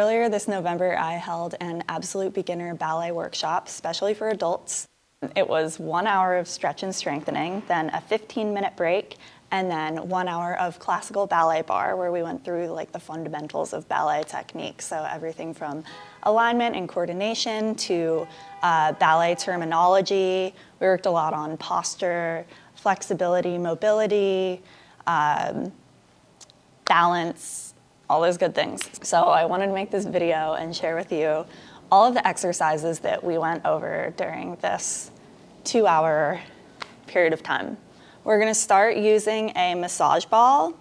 Earlier this November, I held an absolute beginner ballet workshop, especially for adults. It was 1 hour of stretch and strengthening, then a 15-minute break, and then 1 hour of classical ballet barre, where we went through like the fundamentals of ballet technique. So everything from alignment and coordination to ballet terminology. We worked a lot on posture, flexibility, mobility, balance, all those good things. So I wanted to make this video and share with you all of the exercises that we went over during this 2-hour period of time. We're gonna start using a massage ball,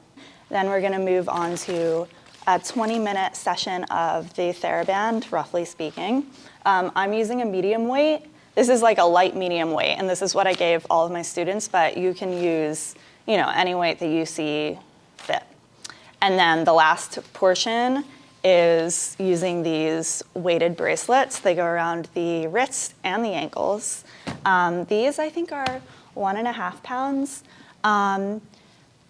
then we're gonna move on to a 20-minute session of the Theraband, roughly speaking. I'm using a medium weight. This is like a light medium weight, and this is what I gave all of my students, but you can use, any weight that you see fit. And then the last portion is using these weighted bracelets. They go around the wrists and the ankles. These I think are 1.5 pounds.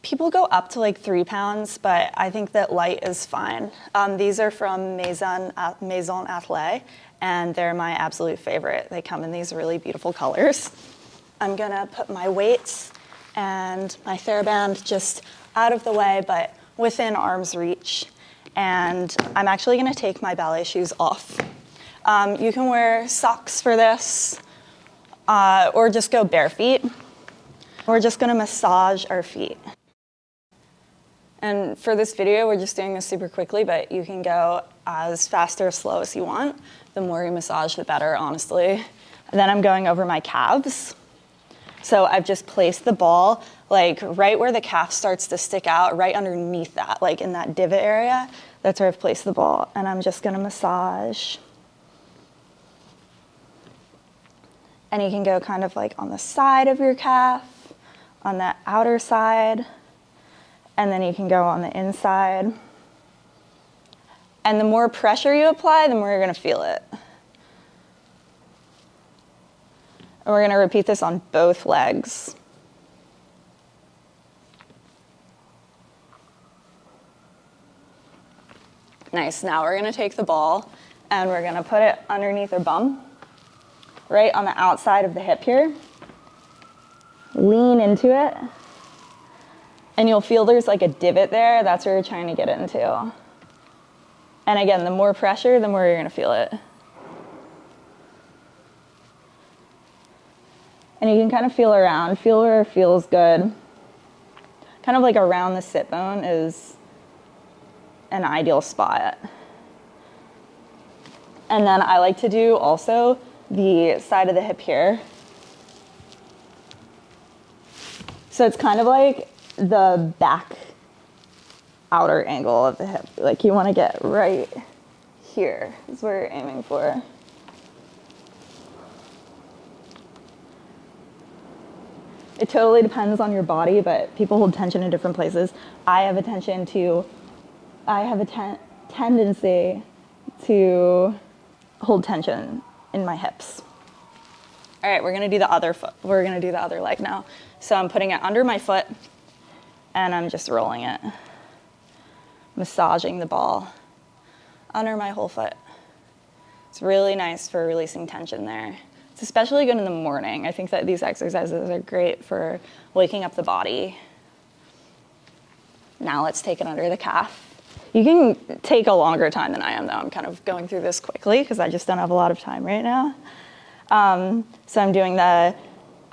People go up to like 3 pounds, but I think that light is fine. These are from Maison Athlē, and they're my absolute favorite. They come in these really beautiful colors. I'm gonna put my weights and my Theraband just out of the way, but within arm's reach. And I'm actually gonna take my ballet shoes off. You can wear socks for this, or just go bare feet. We're just gonna massage our feet. And for this video, we're just doing this super quickly, but you can go as fast or slow as you want. The more you massage, the better, honestly. And then I'm going over my calves. So I've just placed the ball like right where the calf starts to stick out, right underneath that, like in that divot area. That's where I've placed the ball. And I'm just gonna massage. And you can go kind of like on the side of your calf, on that outer side, and then you can go on the inside. And the more pressure you apply, the more you're gonna feel it. And we're gonna repeat this on both legs. Nice, now we're gonna take the ball and we're gonna put it underneath our bum, right on the outside of the hip here. Lean into it. And you'll feel there's like a divot there. That's where you're trying to get into. And again, the more pressure, the more you're gonna feel it. And you can kind of feel around, feel where it feels good. Kind of like around the sit bone is an ideal spot. And then I like to do also the side of the hip here. So it's kind of like the back outer angle of the hip. Like you want to get right here is where you're aiming for. It totally depends on your body, but people hold tension in different places. I have a tendency to hold tension in my hips. All right, we're gonna do the other foot. We're gonna do the other leg now. So I'm putting it under my foot and I'm just rolling it. Massaging the ball under my whole foot. It's really nice for releasing tension there. It's especially good in the morning. I think that these exercises are great for waking up the body. Now let's take it under the calf. You can take a longer time than I am though. I'm kind of going through this quickly because I just don't have a lot of time right now. So I'm doing the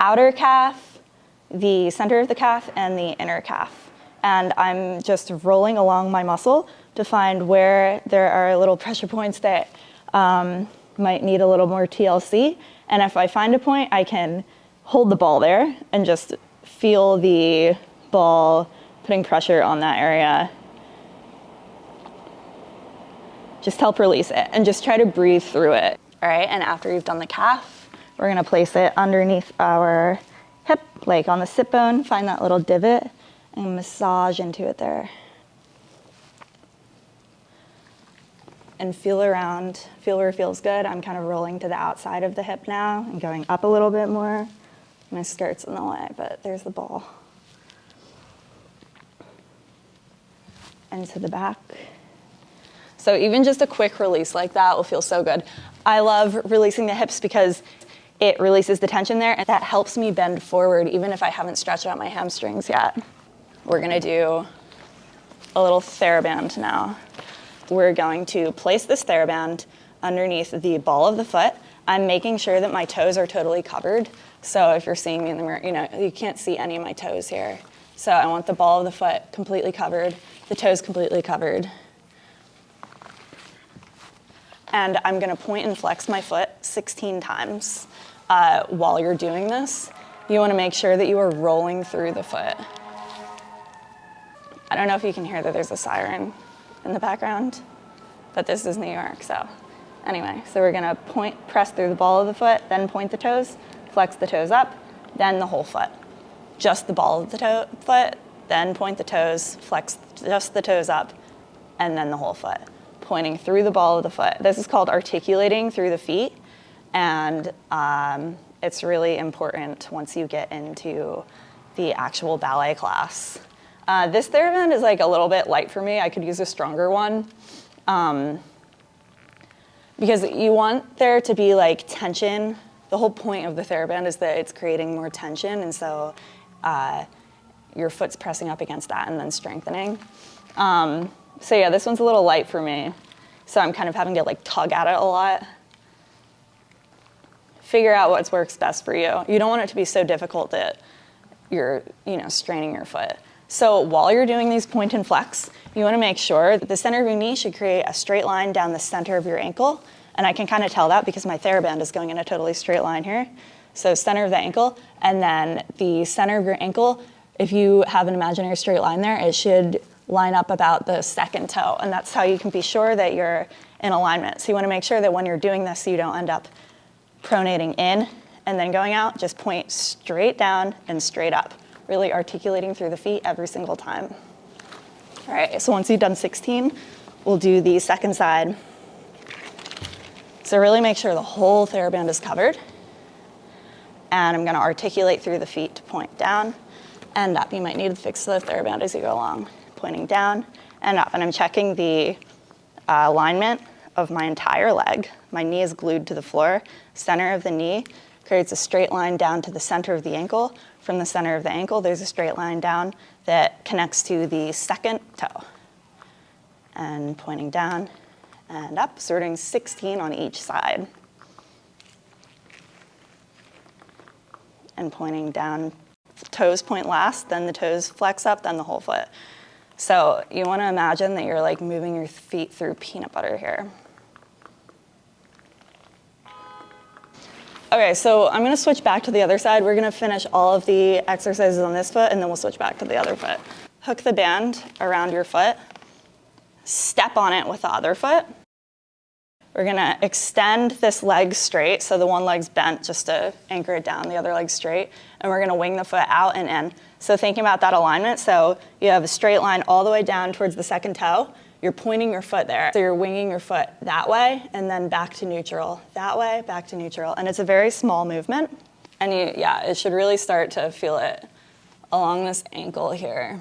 outer calf, the center of the calf, and the inner calf. And I'm just rolling along my muscle to find where there are little pressure points that might need a little more TLC. And if I find a point, I can hold the ball there and just feel the ball putting pressure on that area. Just help release it and just try to breathe through it. All right, and after you've done the calf, we're gonna place it underneath our hip, like on the sit bone, find that little divot and massage into it there. And feel around, feel where it feels good. I'm kind of rolling to the outside of the hip now and going up a little bit more. My skirt's in the way, but there's the ball. And to the back. So even just a quick release like that will feel so good. I love releasing the hips because it releases the tension there, and that helps me bend forward even if I haven't stretched out my hamstrings yet. We're gonna do a little Theraband now. We're going to place this Theraband underneath the ball of the foot. I'm making sure that my toes are totally covered. So if you're seeing me in the mirror, you can't see any of my toes here. So I want the ball of the foot completely covered, the toes completely covered. And I'm gonna point and flex my foot 16 times. While you're doing this, you wanna make sure that you are rolling through the foot. I don't know if you can hear that there's a siren in the background, but this is New York, so. Anyway, so we're gonna press through the ball of the foot, then point the toes, flex the toes up, then the whole foot. Just the ball of the foot, then point the toes, flex just the toes up, and then the whole foot. Pointing through the ball of the foot. This is called articulating through the feet, and it's really important once you get into the actual ballet class. This Theraband is like a little bit light for me. I could use a stronger one. Because you want there to be like tension. The whole point of the Theraband is that it's creating more tension, and so your foot's pressing up against that and then strengthening. So yeah, this one's a little light for me. So I'm kind of having to like tug at it a lot. Figure out what works best for you. You don't want it to be so difficult that you're, straining your foot. So while you're doing these point and flex, you want to make sure that the center of your knee should create a straight line down the center of your ankle. And I can kind of tell that because my Theraband is going in a totally straight line here. So center of the ankle, and then the center of your ankle, if you have an imaginary straight line there, it should line up about the second toe. And that's how you can be sure that you're in alignment. So you want to make sure that when you're doing this, you don't end up pronating in and then going out. Just point straight down and straight up. Really articulating through the feet every single time. All right, so once you've done 16, we'll do the second side. So really make sure the whole Theraband is covered. And I'm gonna articulate through the feet to point down and up. You might need to fix the Theraband as you go along. Pointing down and up. And I'm checking the alignment of my entire leg. My knee is glued to the floor. Center of the knee creates a straight line down to the center of the ankle. From the center of the ankle, there's a straight line down that connects to the second toe. And pointing down and up, so we're doing 16 on each side. And pointing down, toes point last, then the toes flex up, then the whole foot. So you want to imagine that you're like moving your feet through peanut butter here. Okay, so I'm gonna switch back to the other side. We're gonna finish all of the exercises on this foot, and then we'll switch back to the other foot. Hook the band around your foot, step on it with the other foot. We're gonna extend this leg straight, so the one leg's bent just to anchor it down, the other leg's straight, and we're gonna wing the foot out and in. So thinking about that alignment, so you have a straight line all the way down towards the second toe, you're pointing your foot there. So you're winging your foot that way and then back to neutral, that way, back to neutral. And it's a very small movement. And it should really start to feel it along this ankle here.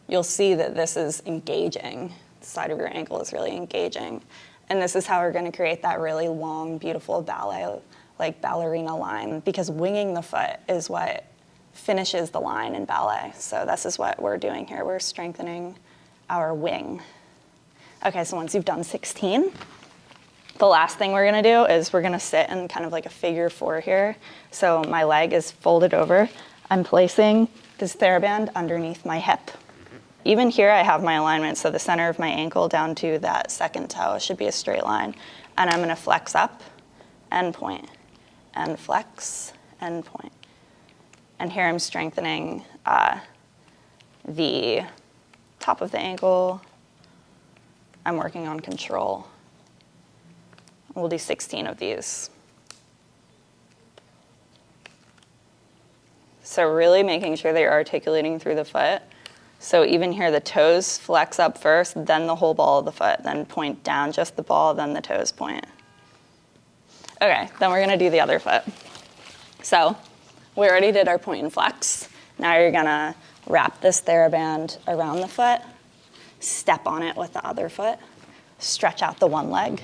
You'll see that this is engaging. The side of your ankle is really engaging. And this is how we're gonna create that really long, beautiful ballet, like ballerina line, because winging the foot is what finishes the line in ballet. So this is what we're doing here. We're strengthening our wing. Okay, so once you've done 16, the last thing we're gonna do is we're gonna sit in kind of like a figure 4 here. So my leg is folded over. I'm placing this Theraband underneath my hip. Even here I have my alignment, so the center of my ankle down to that second toe should be a straight line. And I'm gonna flex up and point, and flex and point. And here I'm strengthening the top of the ankle. I'm working on control. We'll do 16 of these. So really making sure that you're articulating through the foot. So even here, the toes flex up first, then the whole ball of the foot, then point down just the ball, then the toes point. Okay, then we're gonna do the other foot. So we already did our point and flex. Now you're gonna wrap this Theraband around the foot, step on it with the other foot, stretch out the one leg.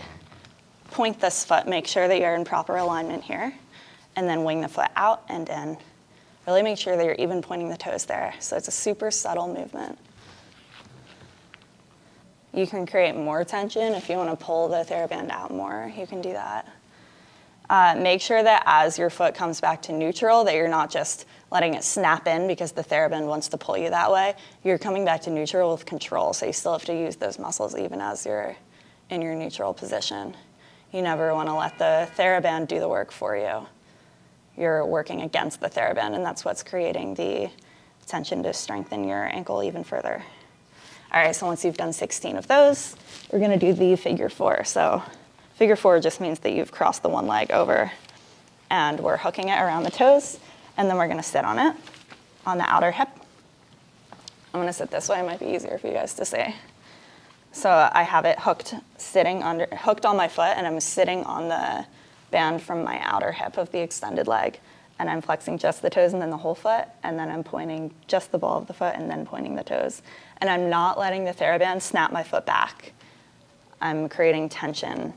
Point this foot, make sure that you're in proper alignment here, and then wing the foot out and in. Really make sure that you're even pointing the toes there. So it's a super subtle movement. You can create more tension if you want to pull the Theraband out more, you can do that. Make sure that as your foot comes back to neutral, that you're not just letting it snap in because the Theraband wants to pull you that way. You're coming back to neutral with control, so you still have to use those muscles even as you're in your neutral position. You never want to let the Theraband do the work for you. You're working against the Theraband, and that's what's creating the tension to strengthen your ankle even further. All right, so once you've done 16 of those, we're gonna do the figure four. So figure four just means that you've crossed the one leg over, and we're hooking it around the toes, and then we're gonna sit on it, on the outer hip. I'm gonna sit this way, it might be easier for you guys to see. So I have it hooked on my foot, and I'm sitting on the band from my outer hip of the extended leg, and I'm flexing just the toes and then the whole foot, and then I'm pointing just the ball of the foot and then pointing the toes. And I'm not letting the Theraband snap my foot back. I'm creating tension.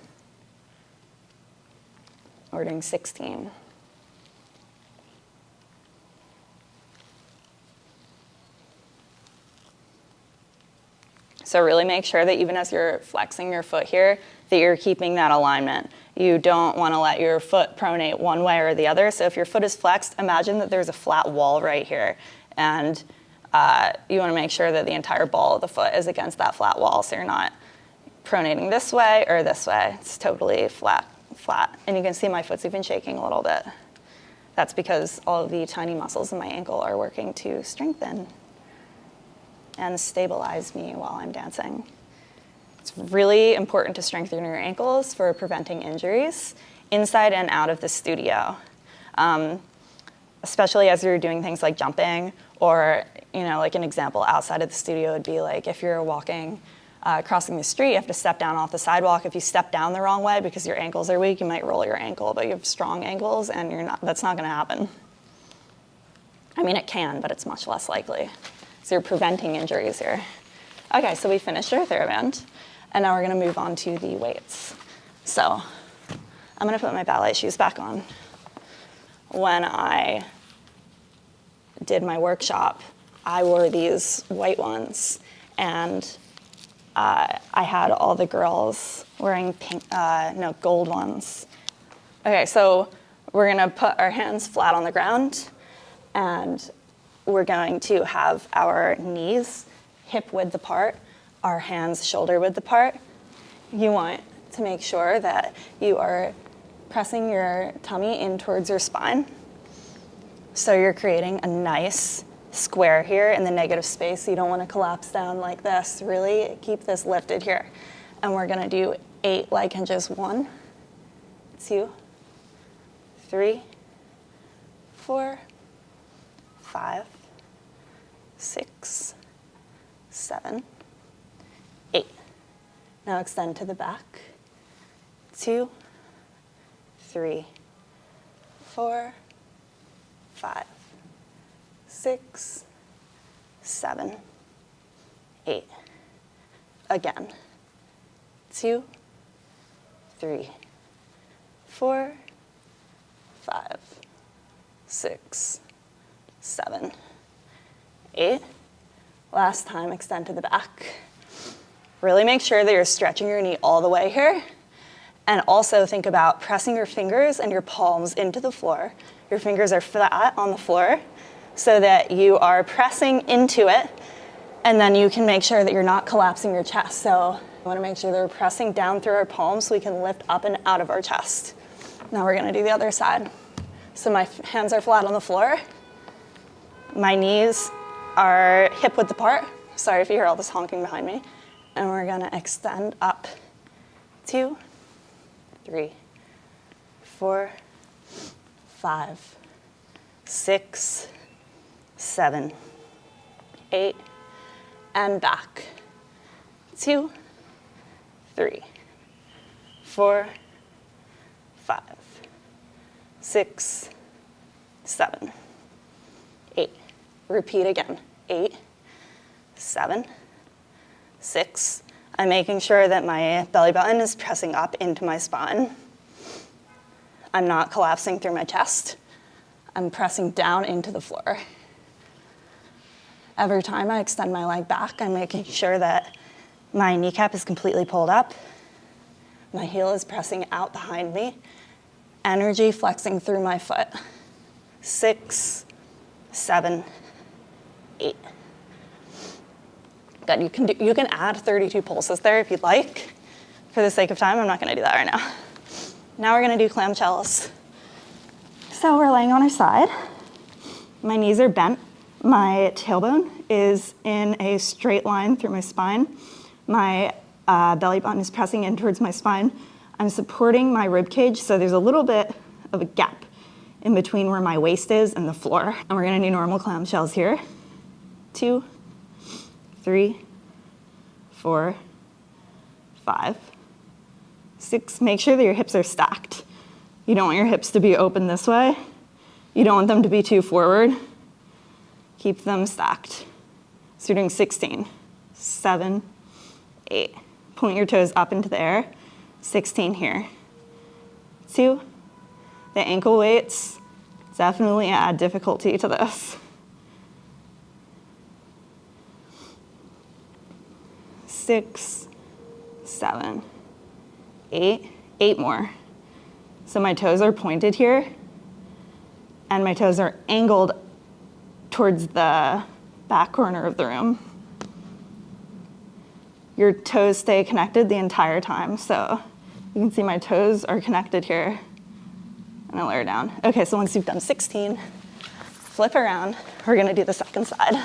We're doing 16. So really make sure that even as you're flexing your foot here, that you're keeping that alignment. You don't want to let your foot pronate one way or the other. So if your foot is flexed, imagine that there's a flat wall right here. And you want to make sure that the entire ball of the foot is against that flat wall, so you're not pronating this way or this way. It's totally flat. And you can see my foot's even shaking a little bit. That's because all of the tiny muscles in my ankle are working to strengthen and stabilize me while I'm dancing. It's really important to strengthen your ankles for preventing injuries inside and out of the studio, especially as you're doing things like jumping, or like an example outside of the studio would be like if you're walking, crossing the street, you have to step down off the sidewalk. If you step down the wrong way because your ankles are weak, you might roll your ankle, but you have strong ankles and that's not gonna happen. I mean, it can, but it's much less likely. So you're preventing injuries here. Okay, so we finished our Theraband, and now we're gonna move on to the weights. So I'm gonna put my ballet shoes back on. When I did my workshop, I wore these white ones, and I had all the girls wearing gold ones. Okay, so we're gonna put our hands flat on the ground, and we're going to have our knees hip width apart, our hands shoulder width apart. You want to make sure that you are pressing your tummy in towards your spine. So you're creating a nice square here in the negative space. You don't want to collapse down like this. Really keep this lifted here. And we're gonna do 8 leg hinges. 1, 2, 3, 4, 5, 6, 7, 8. Now extend to the back. 2, 3, 4, 5, 6, 7, 8. Again. 2, 3, 4, 5, 6, 7, 8. Last time, extend to the back. Really make sure that you're stretching your knee all the way here. And also think about pressing your fingers and your palms into the floor. Your fingers are flat on the floor so that you are pressing into it, and then you can make sure that you're not collapsing your chest. So we want to make sure that we're pressing down through our palms so we can lift up and out of our chest. Now we're going to do the other side. So my hands are flat on the floor. My knees are hip width apart. Sorry if you hear all this honking behind me. And we're going to extend up. 2, 3, 4, 5, 6, 7, 8, and back. 2, 3, 4, 5, 6, 7, 8. Repeat again. 8, 7, 6. I'm making sure that my belly button is pressing up into my spine. I'm not collapsing through my chest. I'm pressing down into the floor. Every time I extend my leg back, I'm making sure that my kneecap is completely pulled up. My heel is pressing out behind me. Energy flexing through my foot. 6, 7, 8. Good, you can add 32 pulses there if you'd like. For the sake of time, I'm not gonna do that right now. Now we're gonna do clam shells. So we're laying on our side. My knees are bent. My tailbone is in a straight line through my spine. My belly button is pressing in towards my spine. I'm supporting my rib cage, so there's a little bit of a gap in between where my waist is and the floor. And we're gonna do normal clam shells here. 2, 3, 4, 5, 6. Make sure that your hips are stacked. You don't want your hips to be open this way. You don't want them to be too forward. Keep them stacked. So you're doing 16, 7, 8. Point your toes up into the air. 16 here. 2. The ankle weights definitely add difficulty to this. 6, 7, 8. 8 more. So my toes are pointed here, and my toes are angled towards the back corner of the room. Your toes stay connected the entire time, so you can see my toes are connected here, and I lower down. Okay, so once you've done 16, flip around. We're gonna do the second side.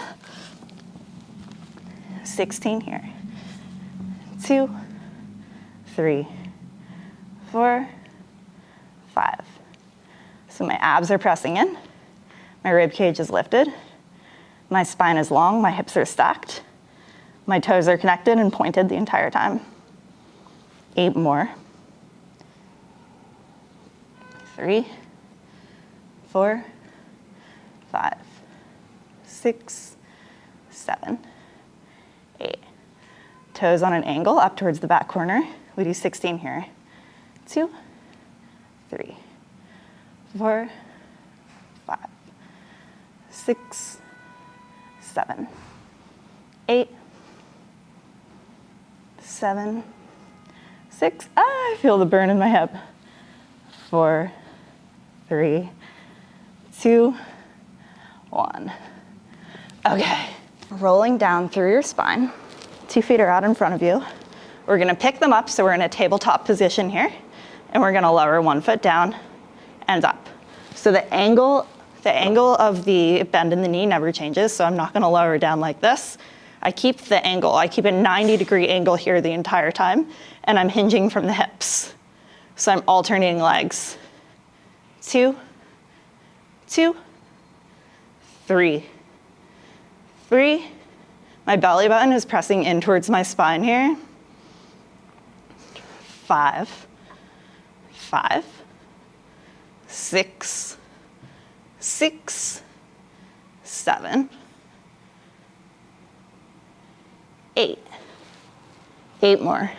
16 here. 2, 3, 4, 5. So my abs are pressing in. My rib cage is lifted. My spine is long, my hips are stacked. My toes are connected and pointed the entire time. 8 more. 3, 4, 5, 6, 7, 8. Toes on an angle up towards the back corner. We do 16 here. 2, 3, 4, 5, 6, 7, 8, 7, 6. I feel the burn in my hip. 4, 3, 2, 1. Okay, rolling down through your spine. 2 feet are out in front of you. We're gonna pick them up, so we're in a tabletop position here, and we're gonna lower 1 foot down and up. So the angle of the bend in the knee never changes, so I'm not gonna lower down like this. I keep the angle. I keep a 90-degree angle here the entire time, and I'm hinging from the hips. So I'm alternating legs. 2, 2, 3, 3. My belly button is pressing in towards my spine here. 5, 5, 6, 6, 7, 8. 8 more.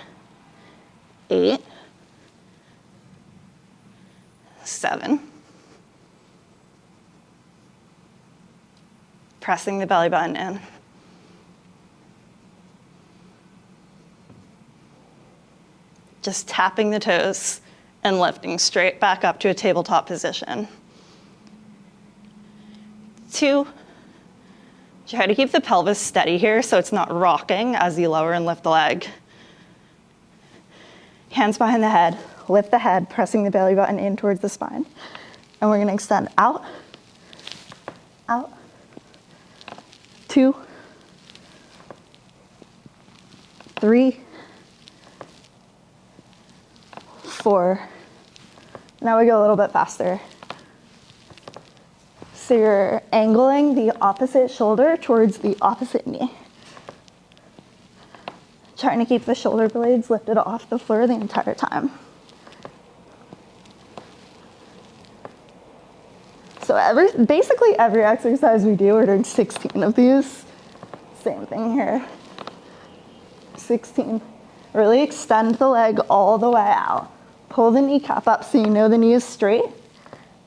8, 7. Pressing the belly button in. Just tapping the toes and lifting straight back up to a tabletop position. 2. Try to keep the pelvis steady here so it's not rocking as you lower and lift the leg. Hands behind the head, lift the head, pressing the belly button in towards the spine. And we're gonna extend out, out, 2, 3, 4. Now we go a little bit faster. So you're angling the opposite shoulder towards the opposite knee. Trying to keep the shoulder blades lifted off the floor the entire time. So basically every exercise we do, we're doing 16 of these. Same thing here. 16, Really extend the leg all the way out. Pull the kneecap up so you know the knee is straight,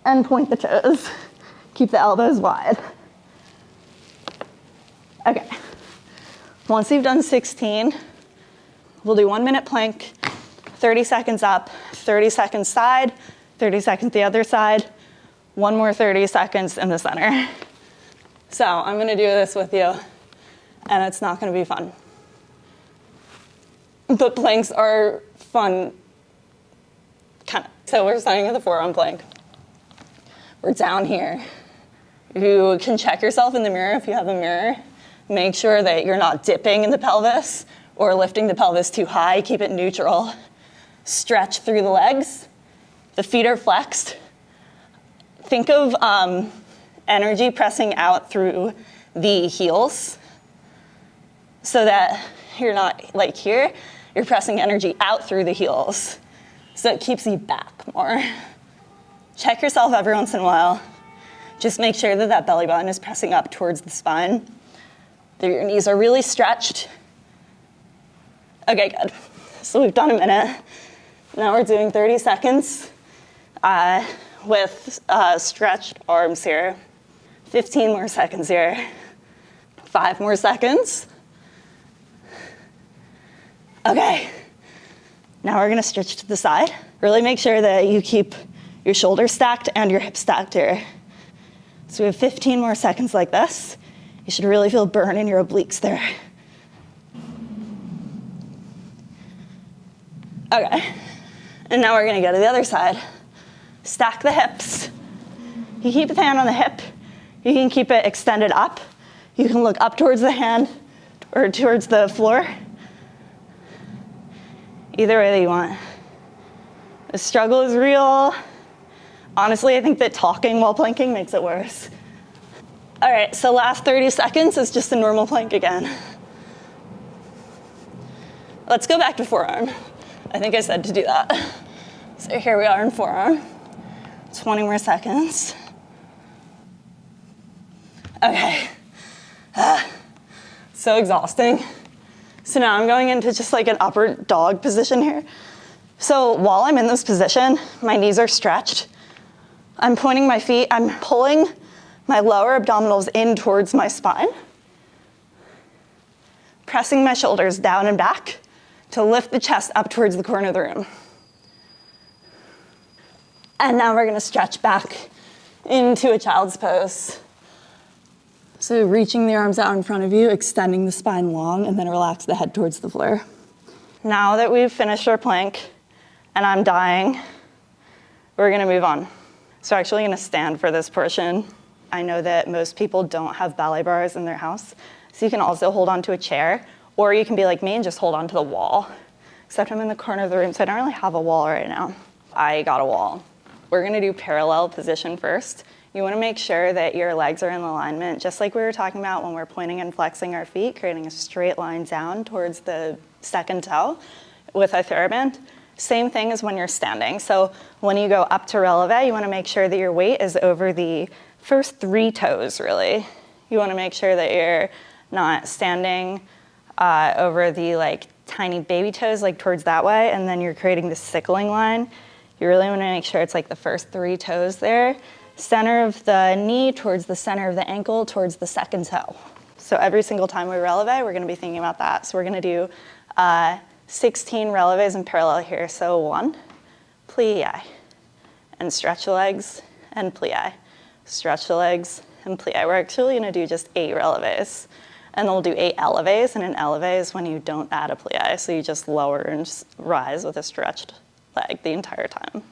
and point the toes. Keep the elbows wide. Okay. Once you've done 16, we'll do 1 minute plank, 30 seconds up, 30 seconds side, 30 seconds the other side, one more 30 seconds in the center. So I'm gonna do this with you, and it's not gonna be fun. But planks are fun, kind of. So we're starting with the forearm plank. We're down here. You can check yourself in the mirror if you have a mirror. Make sure that you're not dipping in the pelvis or lifting the pelvis too high. Keep it neutral. Stretch through the legs. The feet are flexed. Think of energy pressing out through the heels so that you're not like here. You're pressing energy out through the heels. So it keeps you back more. Check yourself every once in a while. Just make sure that that belly button is pressing up towards the spine, that your knees are really stretched. Okay, good. So we've done a minute. Now we're doing 30 seconds with stretched arms here. 15 more seconds here. 5 more seconds. Okay. Now we're gonna stretch to the side. Really make sure that you keep your shoulders stacked and your hips stacked here. So we have 15 more seconds like this. You should really feel burn in your obliques there. Okay, and now we're gonna go to the other side. Stack the hips. You keep the hand on the hip. You can keep it extended up. You can look up towards the hand or towards the floor. Either way that you want. The struggle is real. Honestly, I think that talking while planking makes it worse. All right, so last 30 seconds is just a normal plank again. Let's go back to forearm. I think I said to do that. So here we are in forearm. 20 more seconds. Okay. So exhausting. So now I'm going into just like an upward dog position here. So while I'm in this position, my knees are stretched. I'm pointing my feet, I'm pulling my lower abdominals in towards my spine, pressing my shoulders down and back to lift the chest up towards the corner of the room. And now we're gonna stretch back into a child's pose. So reaching the arms out in front of you, extending the spine long, and then relax the head towards the floor. Now that we've finished our plank and I'm dying, we're gonna move on. So we're actually gonna stand for this portion. I know that most people don't have ballet bars in their house, so you can also hold onto a chair, or you can be like me and just hold onto the wall. Except I'm in the corner of the room, so I don't really have a wall right now. I got a wall. We're gonna do parallel position first. You wanna make sure that your legs are in alignment, just like we were talking about when we're pointing and flexing our feet, creating a straight line down towards the second toe with a Theraband. Same thing as when you're standing. So when you go up to Relev, you wanna make sure that your weight is over the first 3 toes, really. You wanna make sure that you're not standing over the like tiny baby toes, like towards that way, and then you're creating this sickling line. You really wanna make sure it's like the first 3 toes there. Center of the knee towards the center of the ankle towards the second toe. So every single time we releve, we're gonna be thinking about that. So we're gonna do 16 releves in parallel here. So 1, plie, and stretch the legs, and plie. Stretch the legs, and plie. We're actually gonna do just 8 releves. And then we'll do 8 eleves, and an eleve is when you don't add a plie. So you just lower and just rise with a stretched leg the entire time.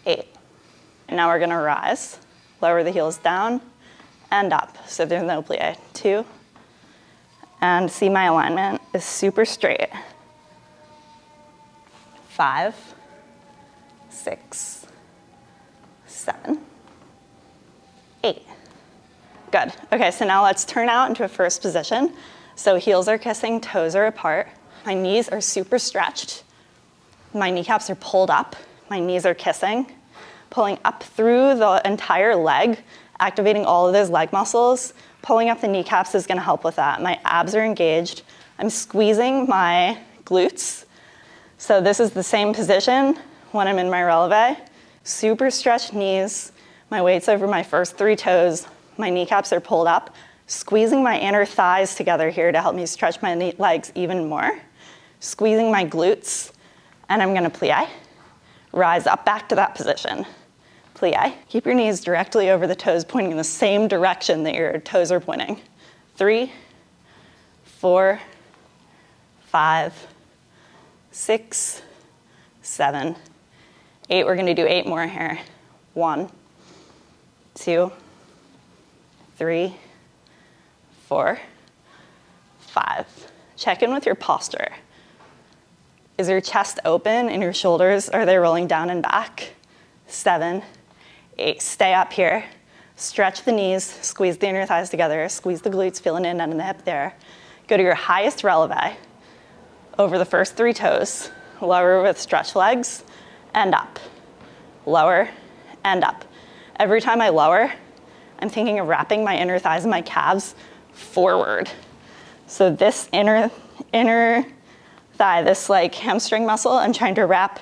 8. And now we're gonna rise, lower the heels down and up, so there's no plie. 2, and see my alignment is super straight. 5, 6, 7, 8. Good, okay, so now let's turn out into a first position. So heels are kissing, toes are apart. My knees are super stretched. My kneecaps are pulled up, my knees are kissing. Pulling up through the entire leg, activating all of those leg muscles. Pulling up the kneecaps is gonna help with that. My abs are engaged, I'm squeezing my glutes. So this is the same position when I'm in my Relev. Super stretched knees, my weight's over my first 3 toes, my kneecaps are pulled up, squeezing my inner thighs together here to help me stretch my legs even more, squeezing my glutes, and I'm gonna plie. Rise up back to that position. Plie. Keep your knees directly over the toes, pointing in the same direction that your toes are pointing. 3, 4, 5, 6, 7, 8. We're gonna do 8 more here. 1, 2, 3, 4, 5. Check in with your posture. Is your chest open and your shoulders, are they rolling down and back? 7, 8. Stay up here. Stretch the knees, squeeze the inner thighs together, squeeze the glutes, feel an in and the hip there. Go to your highest Relev over the first 3 toes. Lower with stretch legs and up. Lower and up. Every time I lower, I'm thinking of wrapping my inner thighs and my calves forward. So this inner thigh, this like hamstring muscle, I'm trying to wrap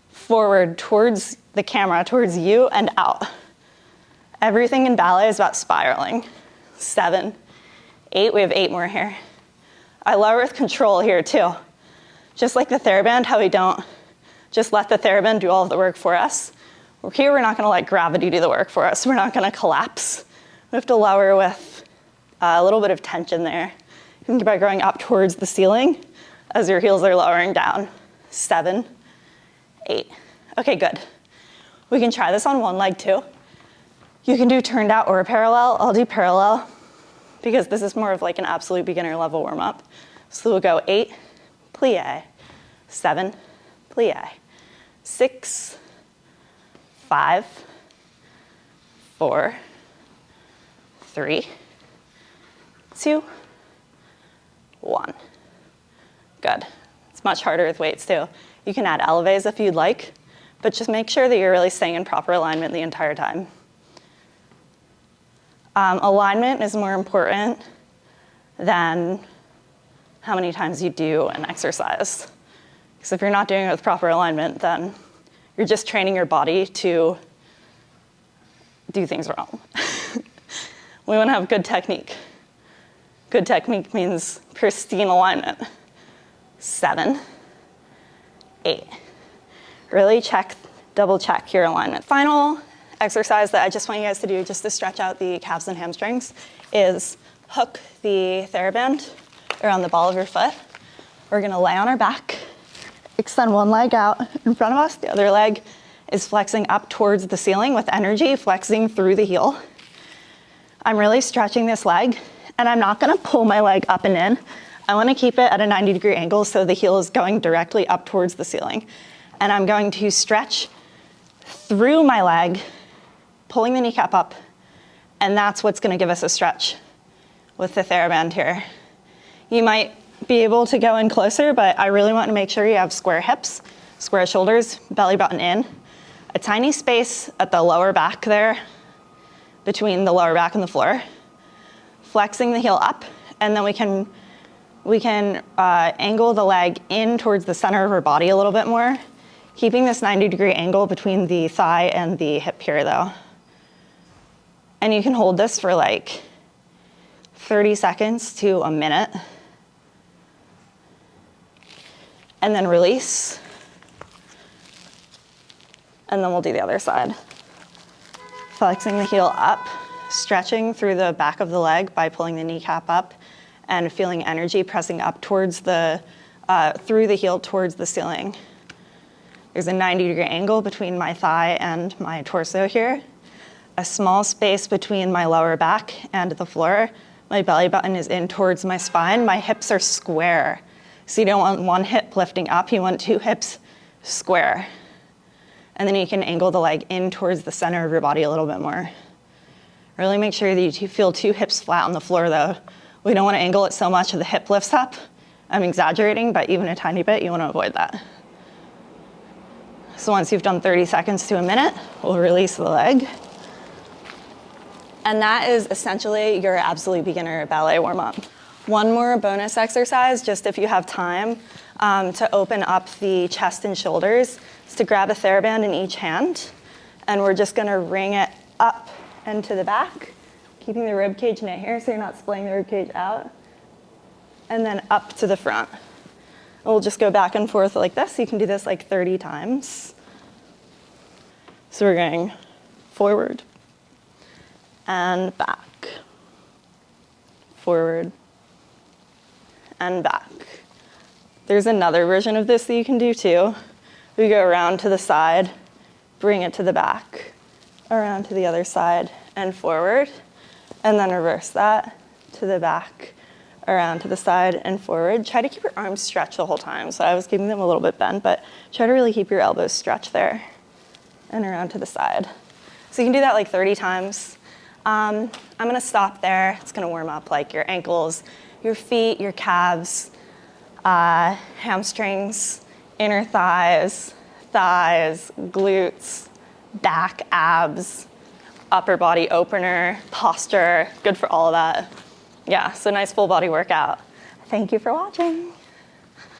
forward towards the camera, towards you and out. Everything in ballet is about spiraling. 7, 8, we have 8 more here. I lower with control here too. Just like the Theraband, how we don't just let the Theraband do all of the work for us. Here we're not gonna let gravity do the work for us. We're not gonna collapse. We have to lower with a little bit of tension there. You can by going up towards the ceiling as your heels are lowering down. 7, 8. Okay, good. We can try this on one leg too. You can do turned out or parallel. I'll do parallel because this is more of like an absolute beginner level warm up. So we'll go 8, plie, 7, plie, 6, 5, 4, 3, 2, 1. Good. It's much harder with weights too. You can add elevés if you'd like, but just make sure that you're really staying in proper alignment the entire time. Alignment is more important than how many times you do an exercise. Because if you're not doing it with proper alignment, then you're just training your body to do things wrong. We want to have good technique. Good technique means pristine alignment. 7, 8. Really check, double check your alignment. Final exercise that I just want you guys to do just to stretch out the calves and hamstrings is hook the Theraband around the ball of your foot. We're gonna lay on our back, extend one leg out in front of us, the other leg is flexing up towards the ceiling with energy, flexing through the heel. I'm really stretching this leg, and I'm not gonna pull my leg up and in. I wanna keep it at a 90-degree angle so the heel is going directly up towards the ceiling. And I'm going to stretch through my leg, pulling the kneecap up, and that's what's gonna give us a stretch with the Theraband here. You might be able to go in closer, but I really want to make sure you have square hips, square shoulders, belly button in, a tiny space at the lower back there, between the lower back and the floor, flexing the heel up, and then we can angle the leg in towards the center of our body a little bit more, keeping this 90-degree angle between the thigh and the hip here though. And you can hold this for like 30 seconds to a minute. And then release. And then we'll do the other side. Flexing the heel up, stretching through the back of the leg by pulling the kneecap up and feeling energy pressing up towards the, through the heel towards the ceiling. There's a 90-degree angle between my thigh and my torso here. A small space between my lower back and the floor. My belly button is in towards my spine. My hips are square. So you don't want one hip lifting up, you want 2 hips square. And then you can angle the leg in towards the center of your body a little bit more. Really make sure that you feel 2 hips flat on the floor though. We don't want to angle it so much that the hip lifts up. I'm exaggerating, but even a tiny bit, you want to avoid that. So once you've done 30 seconds to a minute, we'll release the leg. And that is essentially your absolute beginner ballet warm-up. One more bonus exercise, just if you have time, to open up the chest and shoulders, is to grab a Theraband in each hand, and we're just gonna ring it up and to the back, keeping the rib cage knit here so you're not splitting the rib cage out, and then up to the front. And we'll just go back and forth like this. You can do this like 30 times. So we're going forward and back, forward and back. There's another version of this that you can do too. We go around to the side, bring it to the back, around to the other side and forward, and then reverse that to the back, around to the side and forward. Try to keep your arms stretched the whole time. So I was keeping them a little bit bent, but try to really keep your elbows stretched there and around to the side. So you can do that like 30 times. I'm gonna stop there. It's gonna warm up like your ankles, your feet, your calves, hamstrings, inner thighs, glutes, back, abs, upper body opener, posture, good for all of that. Yeah, so nice full body workout. Thank you for watching.